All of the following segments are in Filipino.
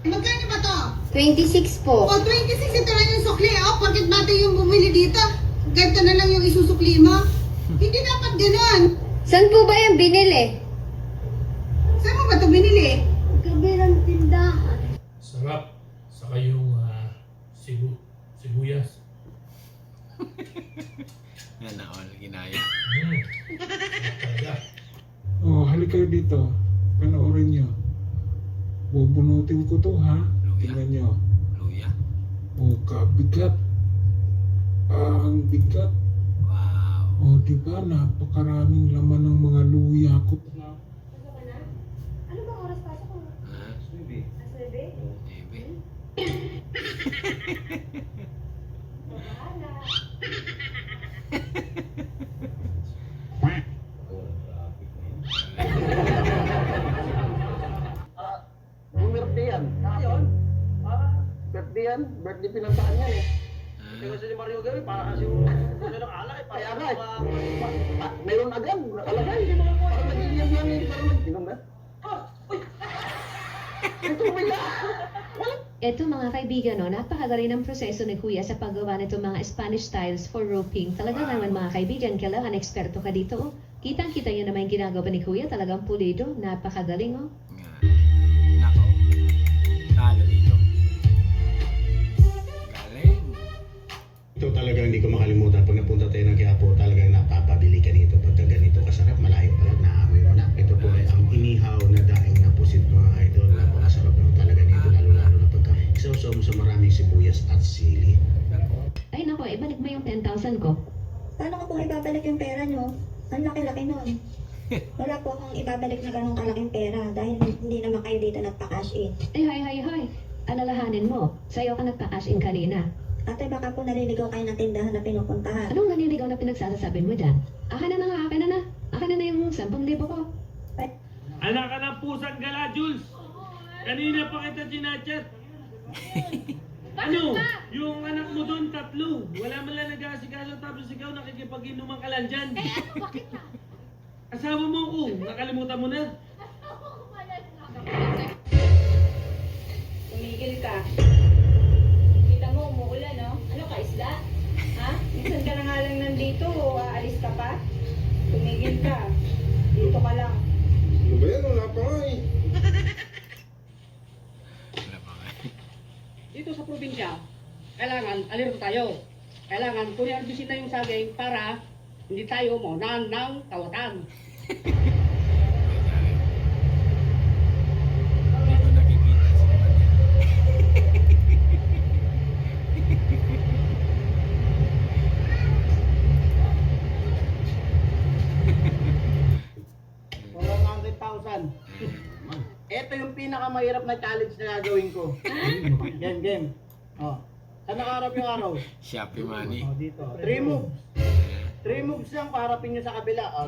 Magkano ba to? 26 po. O, 26 ito lang yung sukli. O, porket bata yung bumili dito, ganito na lang yung isusukli mo. Hindi dapat ganun. Saan po ba yan binili? Saan mo ba ito binili? Kabilang tindahan. Sarap. Saka yung sibuyas. Yan na all, ginaya. Talaga. Oh, halik kayo dito. Panoorin nyo. Bubunutin ko to, ha? Luya. Tingnan nyo. Luya. Oh, kabigat. Ang bigat. Wow. Oh, di ba? Napakaraming laman ng mga luya ko. Ano bang oras pasok mo? Ha? Aswebe? Ebe. Bahala. Birthday yan. Yun. Birthday yan. Birthday pinantahan yan eh. Kasi kasi ni Mario Gawin, para kasi yung ano ng alay. Kaya nga eh. Mayroon agad. Nakalagay. Parang nag-iiyak yan eh. Parang nag-inom na. Uy! Ito bigla! Ito mga kaibigan, no, napakadali ng proseso ni Kuya sa paggawa nito mga Spanish styles for roping. Talaga naman mga kaibigan, kailangan eksperto ka dito. Oh. Kitang-kita nyo naman yung ginagawa ni Kuya, talagang pulido, napakagaling. Oh. Nako. Talo dito. Galing. Ito talaga hindi ko makalimutan. Pag napunta tayo ng Quiapo, talagang napapabili ka nito. Pagka ganito kasarap, malayo pa lang, naamoy mo na. Ito po ay ang inihaw na daing na pusit mga idol. Napakasarap naman talaga nito, lalo-lalo na pagka isaw-saw mo sa maraming sibuyas at sili. Ay nako, ibalik mo yung 10,000 ko. Paano ko pong ibabalik yung pera nyo? Ang laki-laki nun. Wala po akong ibabalik na ganong kalaking pera dahil hindi naman kayo dito nagpa-cash in. Ay, hay. Alalahanin mo, sa'yo ka nagpa-cash in kanina. Ate, baka po naliligaw kayo ng tindahan na pinupuntahan. Anong naniligaw na pinagsasasabi mo dyan? Akin na nga, akin na. Akin na yung 10,000 ko. Anak ka ng pusang gala, Jules! Kanina pa kita ginachat. Ano? Yung anak mo doon, tatlo. Wala man lang nag-aasikaso tapos ikaw nakikipag-inuman ka lang dyan. Ano, bakit na? Asawa mo ko, nakalimutan mo na. Tumigil ka. Kita mo, umuulan, no? Ano ka, isda? Ha? Minsan ka na nga lang nandito o aalis ka pa? Tumigil ka. Dito ka lang. Ano ba yan? Wala pa nga eh. Wala pa nga. Dito sa probinsya, kailangan alerto tayo. Kailangan kunin ang bisita yung saging para hindi tayo maunan ng tawatan. Dito nakikita si Maria. For 100,000. Ito yung pinakamahirap na challenge na gagawin ko. Game. Oh. Saan nakaharap yung araw? Shopee money. Oh, dito. 3 moves. 3 moves lang paharapin nyo sa kabila. Oh,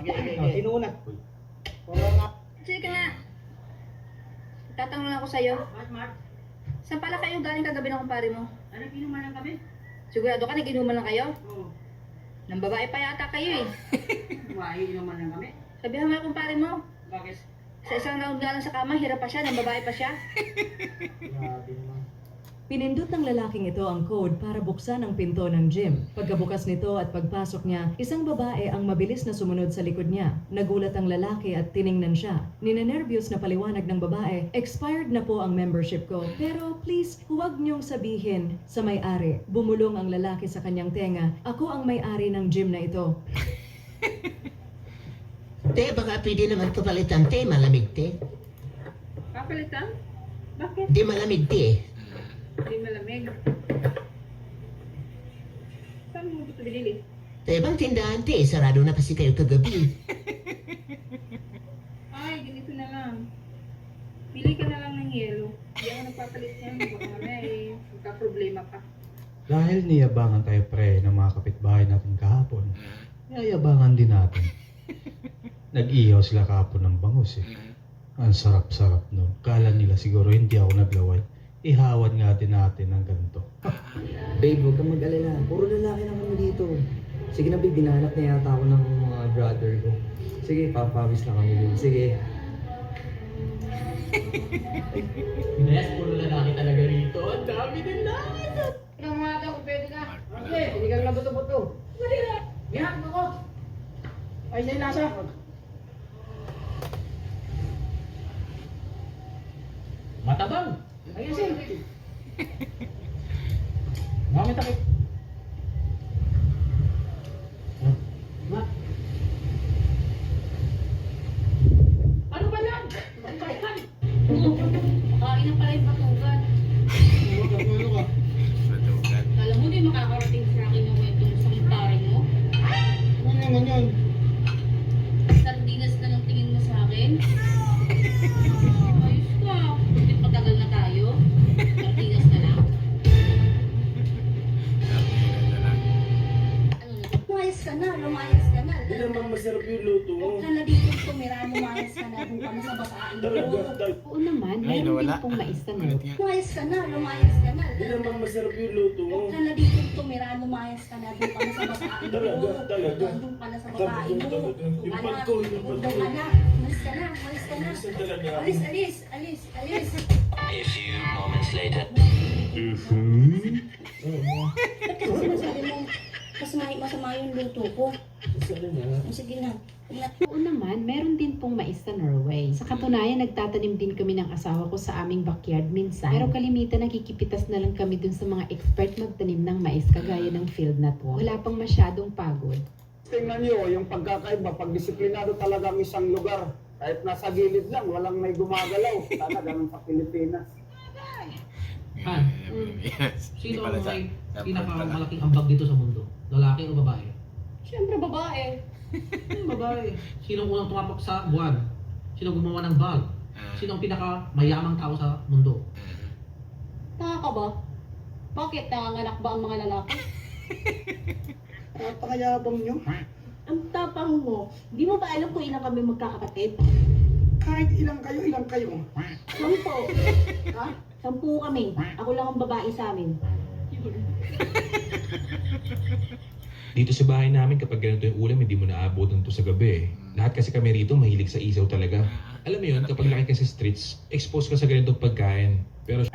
sinunat. Sige nga. Tatanong lang ako sa'yo. Mark, Saan pala kayo galing kagabi ng kumpare mo? ano inuman lang kami? Sigurado ka nag-inuman lang kayo? Oo. Nang babae pa yata kayo eh. Inuman lang kami. Sabihan mo yung kumpare mo. Bakit? Sa isang round nga lang sa kama, hirap pa siya, nang babae pa siya. Grabe naman. Pinindot ng lalaking ito ang code para buksan ang pinto ng gym. Pagkabukas nito at pagpasok niya, isang babae ang mabilis na sumunod sa likod niya. Nagulat ang lalaki at tiningnan siya. Ninenervyos na paliwanag ng babae, expired na po ang membership ko. Pero please, huwag niyong sabihin sa may-ari. Bumulong ang lalaki sa kanyang tenga. Ako ang may-ari ng gym na ito. Te, baka pwede naman ito palitan, te. Malamig, te. Papalitan? Bakit? Di malamig, te. Hindi malamig. Saan mo ito binili? Te, bang tindahan, te. Sarado na kasi kayo kagabi. Ay, ganito na lang. Pili ka na lang ng yelo. Hindi ako nagpapalit niyan. Baka mamaya eh, magka-problema ka. Dahil niyabangan tayo pre ng mga kapitbahay natin kahapon, niyabangan din natin. Nag-ihaw sila kahapon ng bangus eh. Ang sarap-sarap nun. Kala nila siguro hindi ako naglaway. Ihawan nga din natin ng ganito. Babe, huwag kang mag-alala. Puro lalaki na kami dito. Sige na babe, hinahanap na yata ako ng mga brother ko. Sige, papawis na kami babe. Sige. Yes, puro lalaki Sabi din na. Ano mga ito kung pwede na? Okay, sinigang na buto-buto. Biyak ako. Ay, sa'yo lasa. Matabang. Ay, asin. Gamit ako. Ma. Ano ba yan? Ano ba yan? Kain na pala yung batugan. Ano ka? Matugan. Alam mo, di makakarating sa akin yung kwento mo sa kumparing mo. Ano naman yun? Sardinas na lang tingin mo sa akin. Ayos ka. Bakit matagal na tayo? Sardinas na lang. Lumayas ka na, lumayas ka na. Hindi naman masarap yung luto mo. Huwag ka na dito tumira, lumayas ka na. Doon ka na sa bataan mo. Oo naman, Ay, meron nawala. din pong mais na Ulit yan. Lumayas ka na, lumayas ka na. Hindi naman masarap yung luto mo. Huwag ka na dito tumira, lumayas ka na. Doon ka na sa bataan mo. Talaga. Doon ka na sa bataan mo. Yung Anak, bag ko. doon ka na. Umalis ka na, umalis ka na. Talaga. Alis, alis, alis, alis. A few moments later. Ba't kasi sinasabi mo, masama yung luto ko? Sige na. Oo naman, meron din pong mais sa Norway. Sa katunayan, nagtatanim din kami ng asawa ko sa aming backyard minsan. Pero kalimitan, nakikipitas na lang kami dun sa mga expert magtanim ng mais kagaya ng field na to. Wala pang masyadong pagod. Tingnan nyo, yung pagkakaiba, pag disiplinado talaga ang isang lugar. Kahit nasa gilid lang, walang may gumagalaw. Sana ganun sa Pilipinas. Han, Yes. sino Hindi pala ang sa- may sa- pinakamalaking ambag dito sa mundo? Lalaki o babae? Siyempre babae. Babae. Sino ang unang tumapak sa buwan? Sino gumawa ng bag? Sino ang pinakamayamang tao sa mundo? Taka ka ba? Bakit nanganganak ba ang mga lalaki? Napakayabang nyo. Ang tapang mo. Di mo ba alam kung ilang kami magkakapatid? Kahit ilang kayo. 10. Ha? 10 kami. Ako lang ang babae sa amin. Dito sa bahay namin, kapag ganito yung ulam, hindi mo naabutan to sa gabi. Lahat kasi kami rito, mahilig sa isaw talaga. Alam mo yun, kapag laki ka sa streets, expose ka sa ganitong pagkain. Pero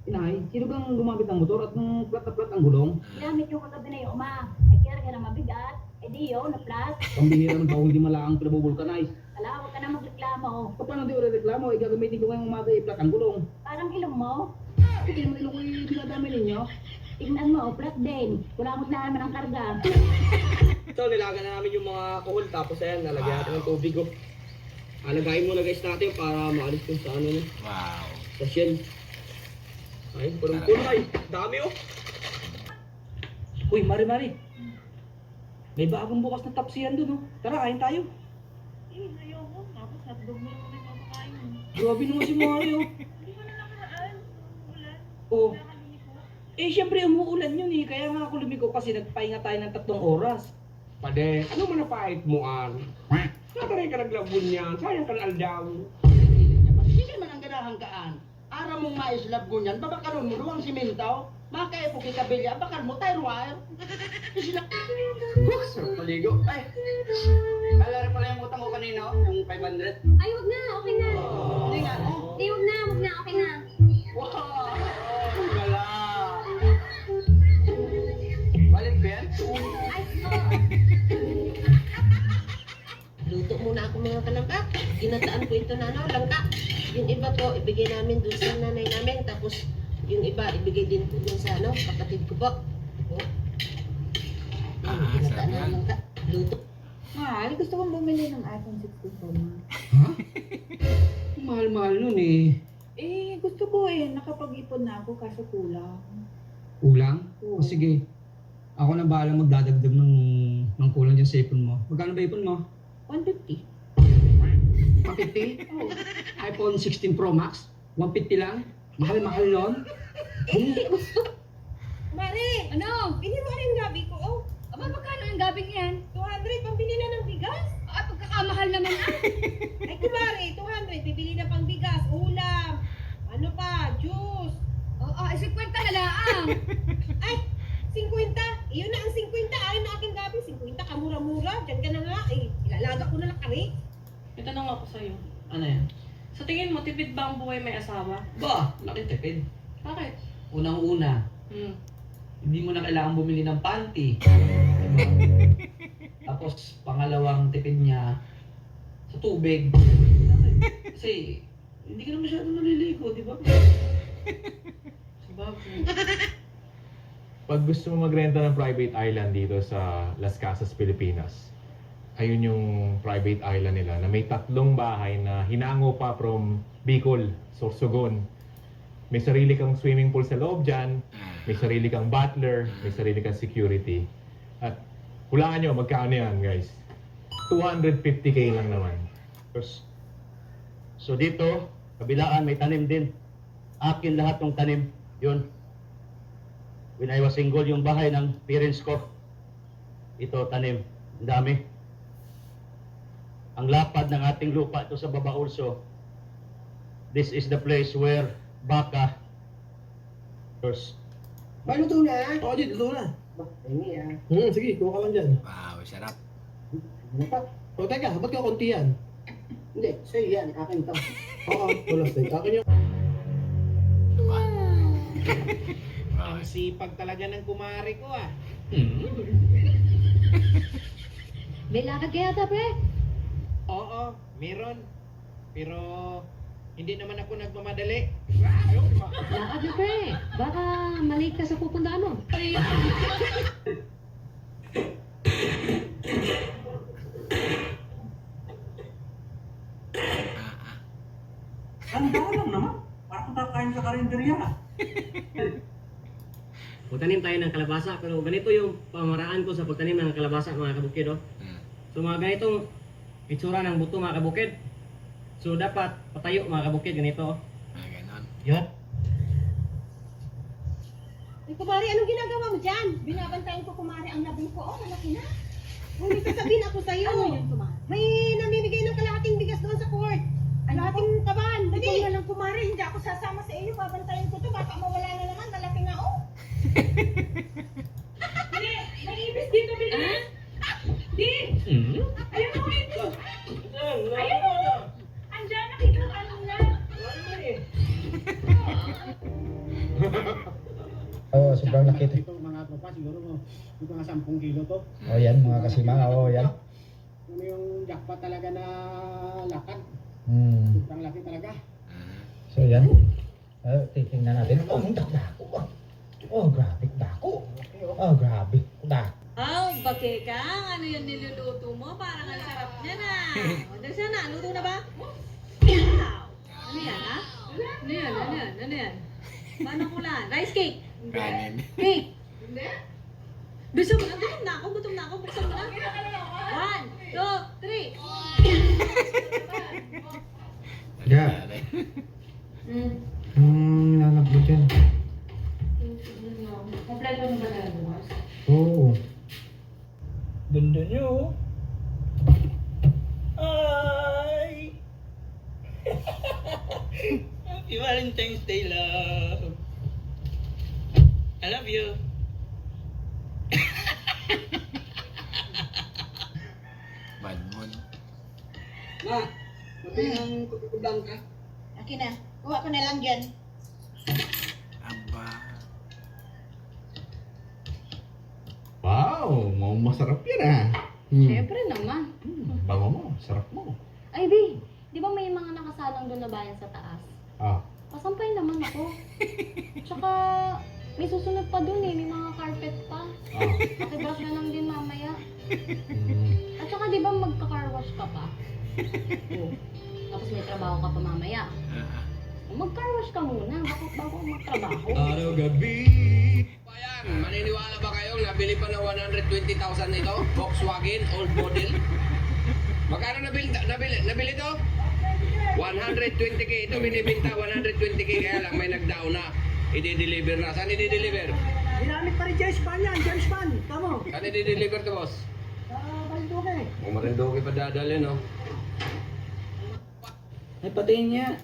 Inay, sino bang gumamit ng motor at ng plat na plat ang gulong? Gamit yung kagabi na yung uma. Nagkira na mabigat. Eh di yun, na-plus. Pambihira ng tao, hindi malaang pinabubulkanize. Wala, huwag ka na magreklamo. Paano di ulit reklamo, gagamitin ko ngayong umaga i-plat ang gulong. Parang ilong mo. Hindi mo ilong yung dinadami ninyo. Tignan mo, flat din. Kulangot na naman ang karga. So, nilagan na namin yung mga kuhol. Tapos ayan, nalagyan natin ng tubig. Alagayin muna guys natin para maalis yung sa ano na. Wow. Sa shell. Ay, punong-puno ay. Dami oh. Uy, Mari. May bagong bukas na tapsiyan dun, oh. Tara, kain tayo. Ayoko. Tapos hotdog mo lang kami papakain. Grabe naman si Mari, oh. Hindi ko na nakaraan. Ulan. Oh. Eh, syempre umuulan yun eh. Kaya nga ako lumiko kasi nagpahinga tayo ng 3 oras. Pade, ano mo napait mo an? Nataray ka naglabon yan. Sayang ka na aldaw. Sige man ang ganahang kaan. Ara mong maislab ko niyan, babakaron mo luwang simentaw. Makaya po kikabilya, bakal mo tire wire. Isla... Maligo. Ay, alari pala yung utang ko kanina, yung 500. Ay, wag na, okay na. Hindi nga. Hindi, wag na, okay na. Wow! Wala. Balik ba yan? Luto muna ako mga kalangka. Ginataan ko ito na langka. Yung iba ko, ibigay namin dun sa nanay namin. Tapos yung iba, ibigay din po dun sa kapatid ko po. Ginataan na langka. Luto. Mahal, gusto kong bumili ng iPhone 16 Pro Max. Mahal-mahal nun eh. Eh, gusto ko eh. Nakapag-ipon na ako kaso kulang. Kulang? Oo. O sige. Ako na bahala magdadagdag ng kulang dyan sa ipon mo. Magkano ba ipon mo? 150. 150? iPhone 16 Pro Max? 150 lang? Mahal-mahal nun? Hindi gusto. Mare! Ano? Bili mo rin yung gabi ko, oh. Aba, magkano yung gabing yan? 200, pambili na ng bigas. Ay, pagkakamahal naman ah. Ay, kumare, 200, bibili na pang bigas, ulam. Ano pa, juice. Oo, 50 na lang. Ay, 50. Iyon na ang 50. Ayaw na aking gabi. 50, kamura-mura. Diyan ka na nga. Eh, ilalaga ko na lang kami. May tanong ako sa'yo. Ano yan? Sa tingin mo, tipid ba ang buhay may asawa? Ba, laki tipid. Bakit? Unang-una, Hmm. hindi mo na kailangan bumili ng panty. Diba? Tapos, pangalawang tipid niya, sa tubig. Kasi, hindi ka na masyado naliligo, di ba? Sabagay. Pag gusto mo magrenta ng private island dito sa Las Casas, Pilipinas, ayun yung private island nila na may 3 bahay na hinango pa from Bicol, Sorsogon. May sarili kang swimming pool sa loob dyan, may sarili kang butler, may sarili kang security. At hulaan nyo, magkano yan guys? 250k lang naman. So dito, kabilaan may tanim din. Akin lahat ng tanim. Yun. When I was single, yung bahay ng parents ko. Ito, tanim. Ang dami. Ang lapad ng ating lupa ito sa baba also. This is the place where baka. First. Ba, luto na? Oo, di, luto na. Hindi ah. Sige, kuha ka lang dyan. Wow, sarap. O, teka, ba't ka konti yan? Hindi, sa'yo yan, akin to. Oo, tulas na. Akin yung... Wow. Ang sipag talaga ng kumari ko ah. May lakad kaya ata, pre? Oo, meron. Pero, hindi naman ako nagmamadali. Lakad na, pre. Baka mali ka sa pupuntahan mo. Ang lang naman. Parang kakain sa karinderya. Magtanim tayo ng kalabasa, pero ganito yung pamaraan ko sa pagtanim ng kalabasa, mga kabukid. Oh. So mga ganitong itsura ng buto, mga kabukid. So dapat patayo, mga kabukid, ganito. Ganon. Yan. Ay, kumari, anong ginagawa mo dyan? Binabantayan ko, kumari, ang nabing ko. Oh, malaki na. May sasabihin ako sa'yo. Ano yun, kumari? May namimigay ng kalahating bigas doon sa court. Kalahating kaban. Dali. Ikaw na lang, kumari. Hindi ako sasama sa iyo. Babantayan ko to. Baka mawala na naman. Malaki na, oh. Dali, may ibis dito, Bili. Di. Ayun mo, ito. Ayun mo. Andiyan, nakita ko ano na. Oo, sobrang nakita. Ito mga tropa, siguro yung mga 10 kilo to. O yan, mga kasima. Oo, yan. Ano yung jackpot talaga na lakad. Sobrang laki talaga. So yan. Titingnan natin. Oh, ang dako. Oh, grabe dako. Oh, grabe dako. Oh, bakekang, ano yung niluluto mo? Parang ang sarap niya na. O, dali na, luto na ba? Wow! Ano yan, ha? Ano yan, ano yan, ano yan? Paano kulan? Rice cake? Hindi. Kanin. Cake? Hindi. Gusto mo na, gutom na ako, buksan mo na. 1, 2, 3. Yeah. Nilalap mo dyan. Kompleto na ba na bukas? Oo. Ganda niyo. Ay! Happy Valentine's Day, love. I love you. Bad mood. Ma, pati ng kutubang ka. Akin na. Kuha ko na lang dyan. Aba. Wow, mau masarap yan ah. Siyempre naman. Bango mo, sarap mo. Ay, Bi, di ba may mga nakasalang doon na bayan sa taas? Ah, Pasampay naman ako. Tsaka, may susunod pa doon eh, may mga carpet pa. Pakibrush na lang din mamaya. At saka di ba magka-car wash ka pa? Oo. Tapos may trabaho ka pa mamaya. Mag-car wash ka muna, bago magtrabaho. Gabi. Bayan, maniniwala ba kayong nabili pa ng 120,000 nito? Volkswagen, old model? Magkano nabili to? 120k. Ito binibinta 120k, kaya lang may nag-down na. I-deliver na. Saan i-deliver? Ginamit pa rin James Bond yan, James Bond. Tamo. Saan i-deliver to, boss? Marinduque. O Marinduque pa dadali, no? Ay, patayin niya.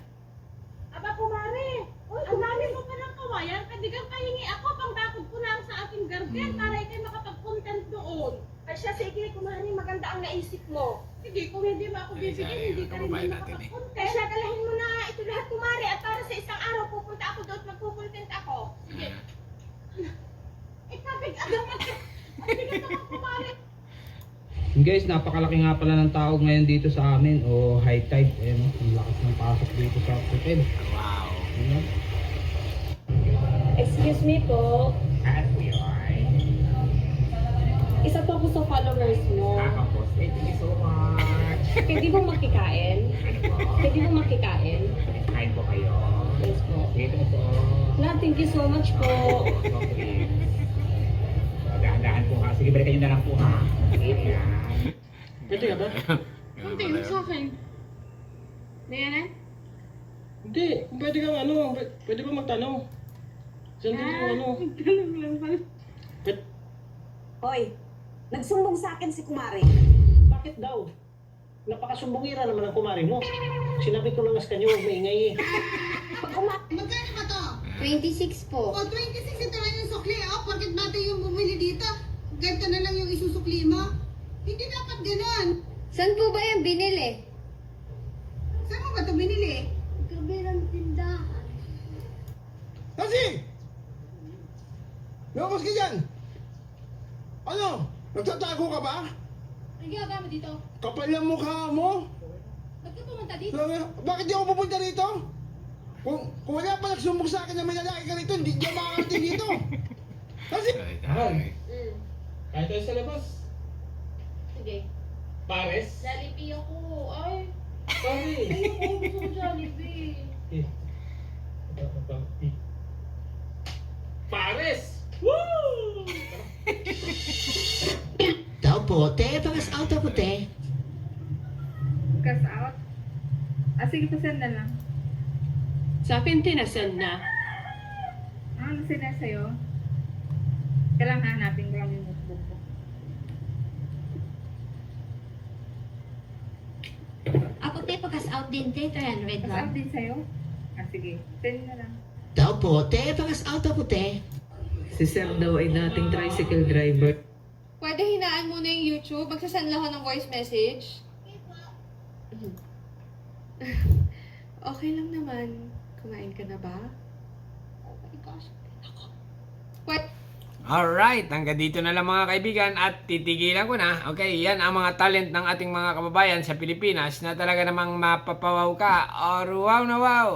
Aba, kumari. Uy, ang dami mo pa ng kawayan. Pwede kang pahingi ako pang bakod ko lang sa aking garden para ikay makapag-content doon. Ay siya, sige, kumari, maganda ang naisip mo. Sige, kung hindi mo ako bibigyan, hindi ka rin makapag-content. Ay siya, dalahin mo na ito lahat, kumari. At para sa isang araw, pupunta ako doon, magpupuntent Guys, napakalaki nga pala ng tao ngayon dito sa amin o high tide. Eh, no? Ang lakas ng pasok dito sa hotel. Wow. Ano? Excuse me po. Isa po ako sa followers mo. Thank you so much. Pwede mo makikain? Pwede mo makikain? Kain po kayo. Yes po. Dito po. Thank you so much po. Okay. Dahan-dahan po ha. Sige, balikan nyo na lang po ha. Ayan. Pwede ka ba? Ganun pala yun. akin. Diana? Hindi, kung pwede kang ano, pwede ba magtanong? Saan din yung ano? Tanong lang pala. Hoy, nagsumbong sa akin si Kumari. Bakit daw? Napakasumbungira naman ang kumari mo. Sinabi ko na nga sa kanyo, huwag maingay eh. Magkano ba to? 26 po. O, 26 ito lang yung sukli. O, porkit bata yung bumili dito, ganito na lang yung isusukli mo. Hindi dapat ganun. Saan po ba yan binili? Saan mo ba ito binili? Kabilang tindahan. Kasi! Lumabas ka dyan! Ano? Nagtatago ka ba? Ang ginagawa mo dito? Kapal ang mukha mo? Ba't ka pumunta dito? Bakit di ako pupunta rito? Kung wala pa nagsumbong sa akin na may lalaki ka rito, hindi ka makakarating dito. Kasi... Ay. Kahit tayo sa labas. Sige. Pares? Jollibee ako. Ay. Sorry. Ayoko. Gusto ko Jollibee. Pares! Daw po, te, pakas out ako, te. Cash out? Sige, pasend na lang. Sa akin tinasend na. Ano sila sa'yo? Kailangan hanapin ko lang yung notebook ko. Ako te, pakas out din te, 300 Cash out din sa'yo? Sige, send na lang. Daw po, te, pakas out ako, te. Si Sir daw ay dating tricycle driver. Pwede hinaan muna yung YouTube. Magsasend lang ako ng voice message. Okay lang naman. Kumain ka na ba? Oh my gosh. Alright, hanggang dito na lang mga kaibigan at titigilan ko na. Okay, yan ang mga talent ng ating mga kababayan sa Pilipinas na talaga namang mapapawaw ka or wow na wow.